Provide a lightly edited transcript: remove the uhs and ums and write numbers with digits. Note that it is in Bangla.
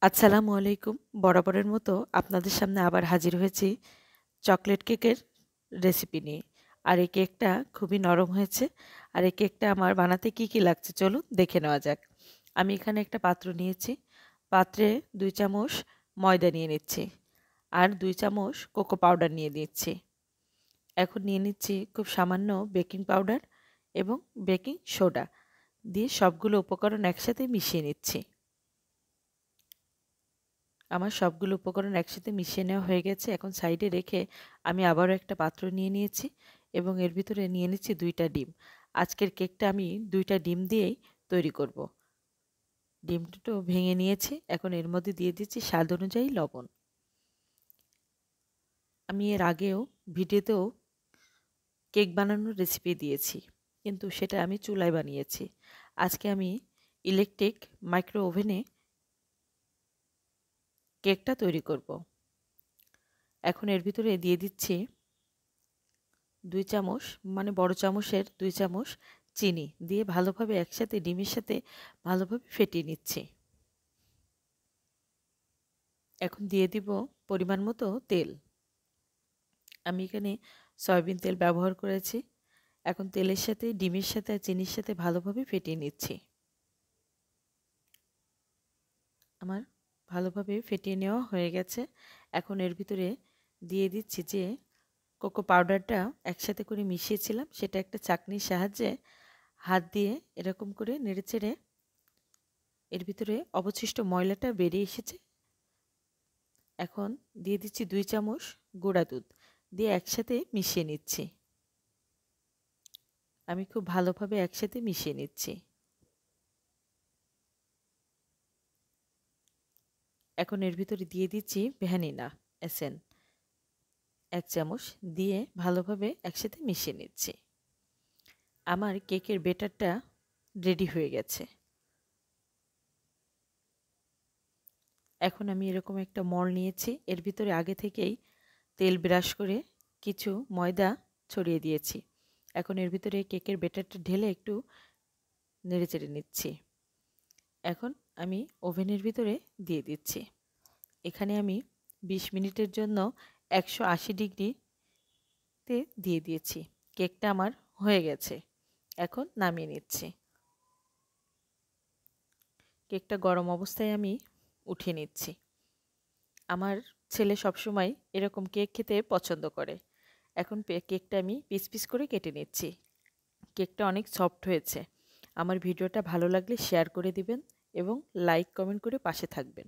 আসসালামু আলাইকুম। বরাবরের মতো আপনাদের সামনে আবার হাজির হয়েছি চকলেট কেকের রেসিপি নিয়ে। আর এই কেকটা খুবই নরম হয়েছে। আর এই কেকটা আমার বানাতে কি লাগছে চলুন দেখে নেওয়া যাক। আমি এখানে একটা পাত্র নিয়েছি। পাত্রে 2 চামচ ময়দা নিয়ে নিচ্ছি আর 2 চামচ কোকো পাউডার নিয়ে নিচ্ছি। এখন নিয়ে নিচ্ছি খুব সামান্য বেকিং পাউডার এবং বেকিং সোডা দিয়ে সবগুলো উপকরণ একসাথে মিশিয়ে নিচ্ছি। আমার সবগুলো উপকরণ একসাথে মিশিয়ে নেওয়া হয়ে গেছে। এখন সাইডে রেখে আমি আবারও একটা পাত্র নিয়ে নিয়েছি এবং এর ভিতরে নিয়ে নিচ্ছি 2টা ডিম। আজকের কেকটা আমি 2টা ডিম দিয়েই তৈরি করব। ডিমটা ভেঙে নিয়েছি। এখন এর মধ্যে দিয়ে দিচ্ছি স্বাদ অনুযায়ী লবণ। আমি এর আগেও ভিডিওতেও কেক বানানোর রেসিপি দিয়েছি, কিন্তু সেটা আমি চুলায় বানিয়েছি। আজকে আমি ইলেকট্রিক মাইক্রো ওভেনে কেকটা তৈরি করব। এখন এর ভিতরে দিয়ে দিচ্ছি 2 চামচ, মানে বড় চামচের 2 চামচ চিনি দিয়ে ভালোভাবে একসাথে ডিমের সাথে ভালোভাবে ফেটিয়ে নিচ্ছি। এখন দিয়ে দিব পরিমাণ মতো তেল। আমি এখানে সয়াবিন তেল ব্যবহার করেছি। এখন তেলের সাথে ডিমের সাথে আর চিনির সাথে ভালোভাবে ফেটিয়ে নিচ্ছি। আমার ভালোভাবে ফেটিয়ে নেওয়া হয়ে গেছে। এখন এর ভিতরে দিয়ে দিচ্ছি যে কোকো পাউডারটা একসাথে করে মিশিয়েছিলাম, সেটা একটা চাকনির সাহায্যে হাত দিয়ে এরকম করে নেড়েচেড়ে এর ভিতরে অবশিষ্ট ময়লাটা বেরিয়ে এসেছে। এখন দিয়ে দিচ্ছি 2 চামচ গুঁড়া দুধ দিয়ে একসাথে মিশিয়ে নিচ্ছি। আমি খুব ভালোভাবে একসাথে মিশিয়ে নিচ্ছি। এখন এর ভিতরে দিয়ে দিচ্ছি ভ্যানিলা এসেন্স 1 চামচ দিয়ে ভালোভাবে একসাথে মিশিয়ে নিচ্ছি। আমার কেকের ব্যাটারটা রেডি হয়ে গেছে। এখন আমি এরকম একটা মল নিয়েছি, এর ভিতরে আগে থেকেই তেল ব্রাশ করে কিছু ময়দা ছড়িয়ে দিয়েছি। এখন এর ভিতরে কেকের ব্যাটারটা ঢেলে একটু নেড়েচেড়ে নিচ্ছি। এখন আমি ওভেনের ভিতরে দিয়ে দিচ্ছি। এখানে আমি 20 মিনিটের জন্য 180 ডিগ্রিতে দিয়ে দিয়েছি। কেকটা আমার হয়ে গেছে। এখন নামিয়ে নিচ্ছি। কেকটা গরম অবস্থায় আমি উঠিয়ে নিচ্ছি। আমার ছেলে সবসময় এরকম কেক খেতে পছন্দ করে। এখন কেকটা আমি পিস পিস করে কেটে নিচ্ছি। কেকটা অনেক সফট হয়েছে। আমার ভিডিওটা ভালো লাগলে শেয়ার করে দিবেন এবং লাইক কমেন্ট করে পাশে থাকবেন।